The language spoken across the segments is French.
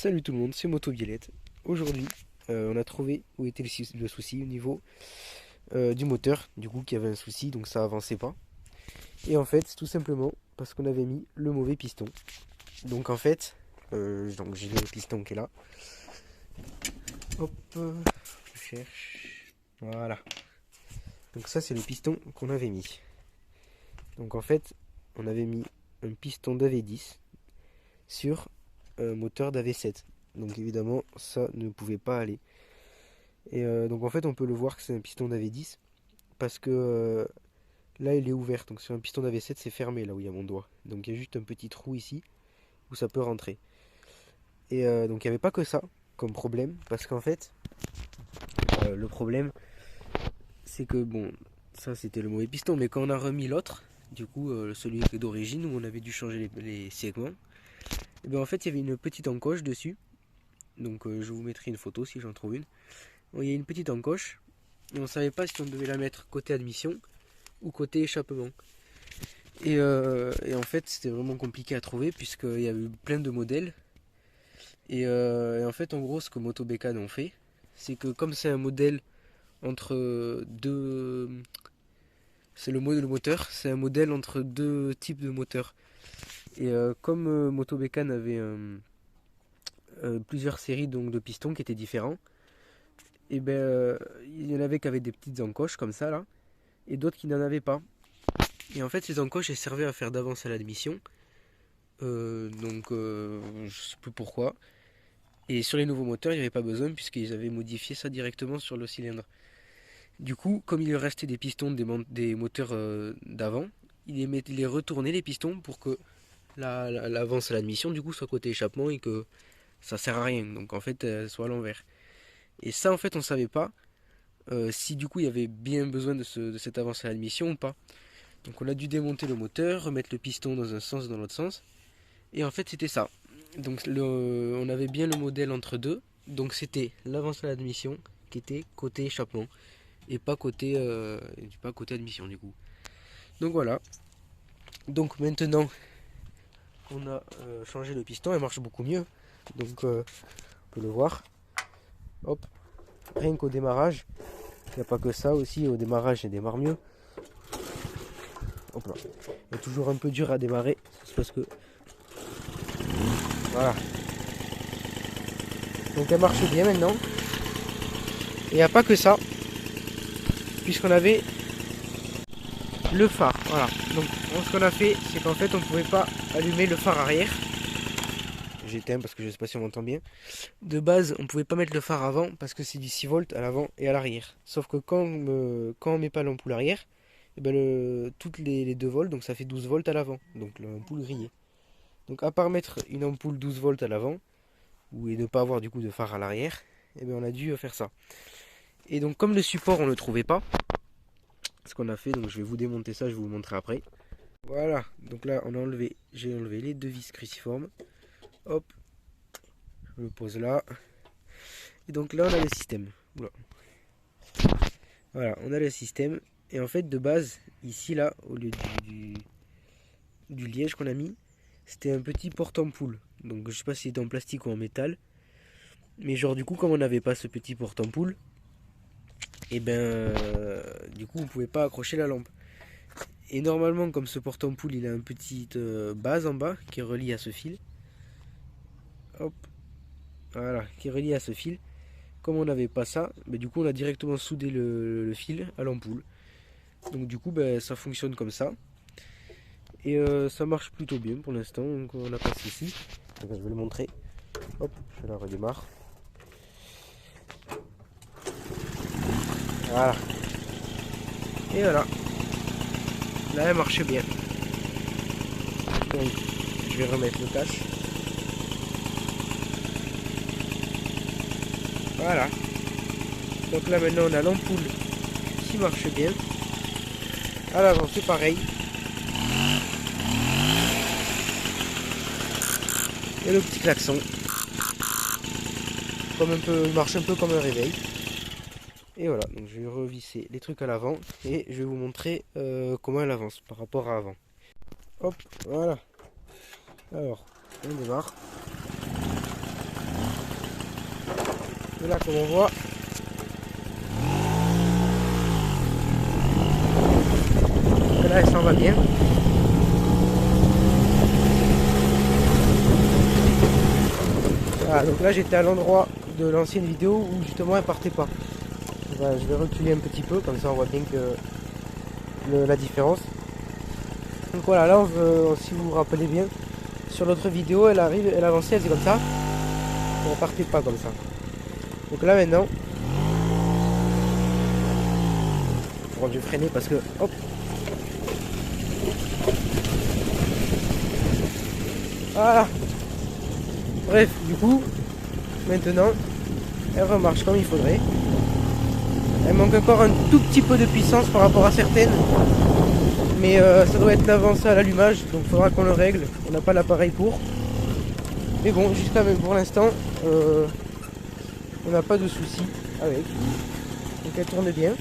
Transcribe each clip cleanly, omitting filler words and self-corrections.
Salut tout le monde, c'est Moto Violette. Aujourd'hui, on a trouvé où était le souci au niveau du moteur, du coup, qui avait un souci, donc ça avançait pas. Et en fait, c'est tout simplement parce qu'on avait mis le mauvais piston. Donc en fait, donc j'ai le piston qui est là. Hop, je cherche. Voilà. Donc ça, c'est le piston qu'on avait mis. Donc en fait, on avait mis un piston d'AV10 sur un moteur d'AV7. Donc évidemment, ça ne pouvait pas aller. Et donc en fait, on peut le voir que c'est un piston d'AV10 parce que là, il est ouvert. Donc sur un piston d'AV7, c'est fermé là où il y a mon doigt. Donc il y a juste un petit trou ici où ça peut rentrer. Et donc il n'y avait pas que ça comme problème parce qu'en fait, le problème, c'est que bon, ça c'était le mauvais piston, mais quand on a remis l'autre, du coup, celui qui est d'origine où on avait dû changer les segments, et bien en fait, il y avait une petite encoche dessus. Donc je vous mettrai une photo si j'en trouve une. Bon, il y a une petite encoche et on ne savait pas si on devait la mettre côté admission ou côté échappement. Et en fait, c'était vraiment compliqué à trouver puisqu'il y avait plein de modèles. Et en fait, en gros, ce que Moto Bécane ont fait, c'est que comme c'est un modèle entre deux. C'est le moteur, c'est un modèle entre deux types de moteurs. Et comme Moto Bécane avait plusieurs séries donc, de pistons qui étaient différents, et ben il y en avait qui avaient des petites encoches comme ça là, et d'autres qui n'en avaient pas. Et en fait, ces encoches elles servaient à faire d'avance à l'admission. Je sais plus pourquoi. Et sur les nouveaux moteurs, il n'y avait pas besoin puisqu'ils avaient modifié ça directement sur le cylindre. Du coup, comme il restait des pistons des moteurs d'avant, il les retournait les pistons pour que l'avance à l'admission du coup soit côté échappement et que ça sert à rien. Donc en fait, soit à l'envers. Et ça, en fait, on savait pas si du coup il y avait bien besoin de cette avance à l'admission ou pas. Donc on a dû démonter le moteur, remettre le piston dans un sens, dans l'autre sens. Et en fait, c'était ça. Donc on avait bien le modèle entre deux. Donc c'était l'avance à l'admission qui était côté échappement et pas côté admission du coup. Donc voilà. Donc maintenant qu'on a changé le piston, elle marche beaucoup mieux. Donc on peut le voir. Hop. Rien qu'au démarrage. Il n'y a pas que ça aussi. Au démarrage, elle démarre mieux. Hop là. Elle est toujours un peu dur à démarrer. C'est parce que. Voilà. Donc elle marche bien maintenant. Et il n'y a pas que ça. Puisqu'on avait le phare. Voilà. Donc ce qu'on a fait, c'est qu'en fait on ne pouvait pas allumer le phare arrière. J'éteins parce que je ne sais pas si on m'entend bien. De base, on ne pouvait pas mettre le phare avant parce que c'est du 6 volts à l'avant et à l'arrière. Sauf que quand on met pas l'ampoule arrière, et ben toutes les 2 volts, donc ça fait 12 volts à l'avant. Donc l'ampoule grillée. Donc à part mettre une ampoule 12 volts à l'avant, et ne pas avoir du coup de phare à l'arrière, et ben on a dû faire ça. Et donc comme le support on ne le trouvait pas, ce qu'on a fait, donc je vais vous démonter ça, je vais vous montrer après. Voilà, donc là j'ai enlevé les 2 vis cruciformes. Hop, je le pose là. Et donc là on a le système. Oula. Voilà, on a le système. Et en fait de base, ici là, au lieu du liège qu'on a mis, c'était un petit porte-ampoule. Donc je sais pas si c'était en plastique ou en métal. Mais genre du coup comme on n'avait pas ce petit porte-ampoule, et du coup on pouvait pas accrocher la lampe. Et normalement comme ce porte-ampoule il a une petite base en bas qui est reliée à ce fil. Hop. Voilà, qui est reliée à ce fil. Comme on n'avait pas ça, du coup on a directement soudé le fil à l'ampoule. Donc du coup ça fonctionne comme ça. Et ça marche plutôt bien pour l'instant, donc on n'a pas de soucis. Donc, je vais le montrer. Hop, je la redémarre. Voilà. Et voilà. Là elle marche bien. Donc je vais remettre le cache. Voilà. Donc là maintenant on a l'ampoule qui marche bien. À l'avant c'est pareil. Et le petit klaxon. Il marche un peu comme un réveil. Et voilà, donc je vais revisser les trucs à l'avant et je vais vous montrer comment elle avance par rapport à avant. Hop, voilà. Alors, on démarre. Et là, comme on voit, là, elle s'en va bien. Voilà, donc là, j'étais à l'endroit de l'ancienne vidéo où justement elle partait pas. Voilà, je vais reculer un petit peu, comme ça on voit bien que la différence. Donc voilà, là, si vous vous rappelez bien, sur l'autre vidéo, elle avançait, elle faisait comme ça. Et elle partait pas comme ça. Donc là maintenant, bon, je vais freiner parce que, hop. Voilà. Bref, du coup, maintenant, elle remarche comme il faudrait. Elle manque encore un tout petit peu de puissance par rapport à certaines. Mais ça doit être avancé à l'allumage, donc il faudra qu'on le règle. On n'a pas l'appareil pour. Mais bon, jusqu'à même pour l'instant, on n'a pas de soucis avec. Donc elle tourne bien.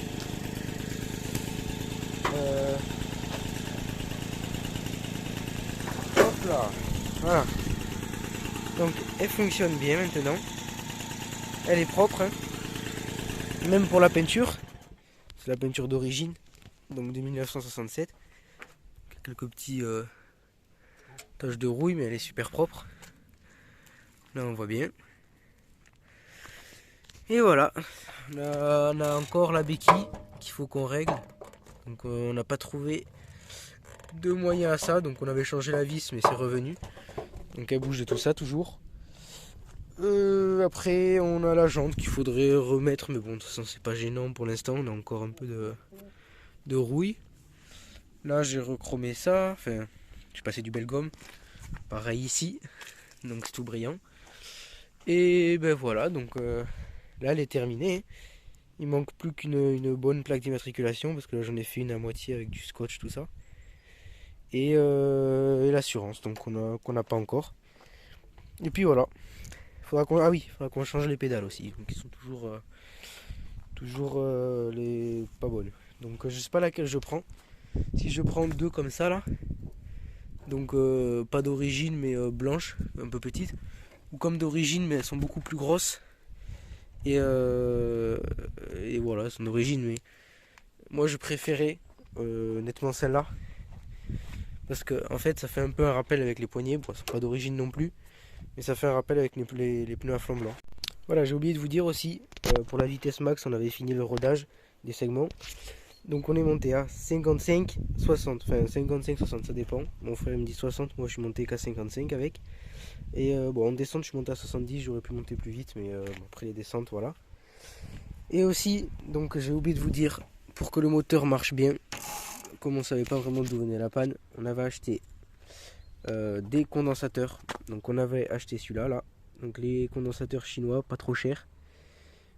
Hop là. Voilà. Donc elle fonctionne bien maintenant. Elle est propre. Hein. Même pour la peinture. C'est la peinture d'origine. Donc de 1967. Quelques petits taches de rouille, mais elle est super propre. Là on voit bien. Et voilà. Là, on a encore la béquille qu'il faut qu'on règle. Donc on n'a pas trouvé de moyen à ça. Donc on avait changé la vis, mais c'est revenu. Donc elle bouge de tout ça toujours. Après on a la jante qu'il faudrait remettre, mais bon de toute façon c'est pas gênant pour l'instant, on a encore un peu de rouille. Là j'ai rechromé ça, enfin j'ai passé du bel gomme, pareil ici, donc c'est tout brillant. Et ben voilà, donc là elle est terminée. Il manque plus qu'une bonne plaque d'immatriculation, parce que là j'en ai fait une à moitié avec du scotch, tout ça. Et l'assurance, donc qu'on n'a pas encore. Et puis voilà. Faudra qu'on change les pédales aussi. Donc ils sont toujours les pas bonnes. Donc je sais pas laquelle je prends. Si je prends deux comme ça là, donc pas d'origine mais blanche, un peu petite, ou comme d'origine mais elles sont beaucoup plus grosses. Et voilà, elles sont d'origine, mais moi je préférais nettement celle-là. Parce que en fait ça fait un peu un rappel avec les poignées. Bon, elles sont pas d'origine non plus. Mais ça fait un rappel avec les pneus à flanc blanc. Voilà, j'ai oublié de vous dire aussi, pour la vitesse max, on avait fini le rodage des segments. Donc on est monté à 55, 60. Enfin 55, 60, ça dépend. Mon frère me dit 60, moi je suis monté qu'à 55 avec. Et bon, en descente, je suis monté à 70, j'aurais pu monter plus vite, mais bon, après les descentes, voilà. Et aussi, donc j'ai oublié de vous dire, pour que le moteur marche bien, comme on savait pas vraiment d'où venait la panne, on avait acheté des condensateurs. Donc on avait acheté celui-là là. Donc les condensateurs chinois, pas trop chers.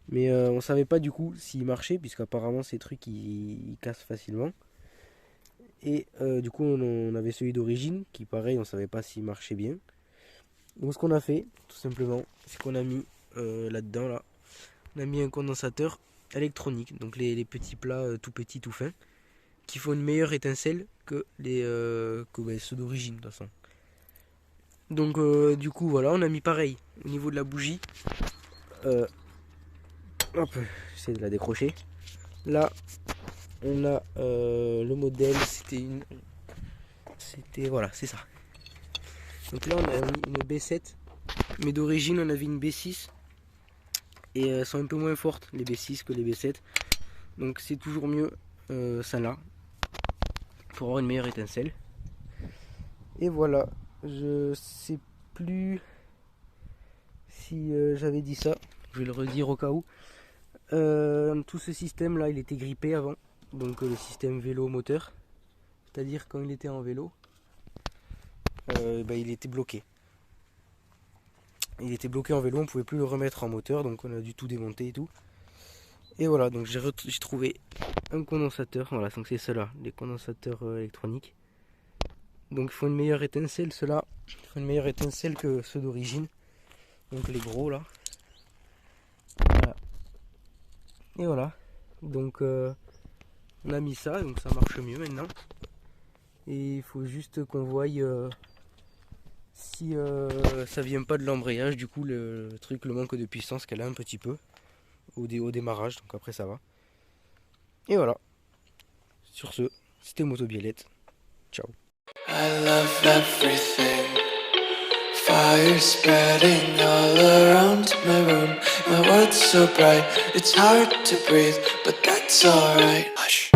Mais on savait pas du coup s'ils marchaient, puisqu'apparemment ces trucs ils cassent facilement. Et du coup on avait celui d'origine, qui pareil on savait pas s'il marchait bien. Donc ce qu'on a fait, tout simplement, c'est qu'on a mis là-dedans là, on a mis un condensateur électronique. Donc les petits plats tout petits, tout fins, qui font une meilleure étincelle que ceux d'origine de toute façon. Donc du coup voilà, on a mis pareil au niveau de la bougie. Hop, j'essaie de la décrocher. Là, on a le modèle, voilà, c'est ça. Donc là, on a mis une B7, mais d'origine, on avait une B6. Et elles sont un peu moins fortes, les B6 que les B7. Donc c'est toujours mieux celle-là, pour avoir une meilleure étincelle. Et voilà, je sais plus si j'avais dit ça, je vais le redire au cas où. Tout ce système là il était grippé avant, donc le système vélo moteur, c'est à dire quand il était en vélo, il était bloqué. Il était bloqué en vélo, on pouvait plus le remettre en moteur, donc on a dû tout démonter et tout. Et voilà, donc j'ai trouvé un condensateur, voilà, donc c'est ceux-là, les condensateurs électroniques. Donc il faut une meilleure étincelle, ceux-là, il faut une meilleure étincelle que ceux d'origine, donc les gros là. Voilà. Et voilà, donc on a mis ça, donc ça marche mieux maintenant. Et il faut juste qu'on voie Si ça vient pas de l'embrayage, du coup le truc, le manque de puissance qu'elle a un petit peu au démarrage, donc après ça va. Et voilà, sur ce, c'était Motobiellette. Ciao. I love everything. Fire spreading all around my room. My world's so bright, it's hard to breathe, but that's alright. Hush.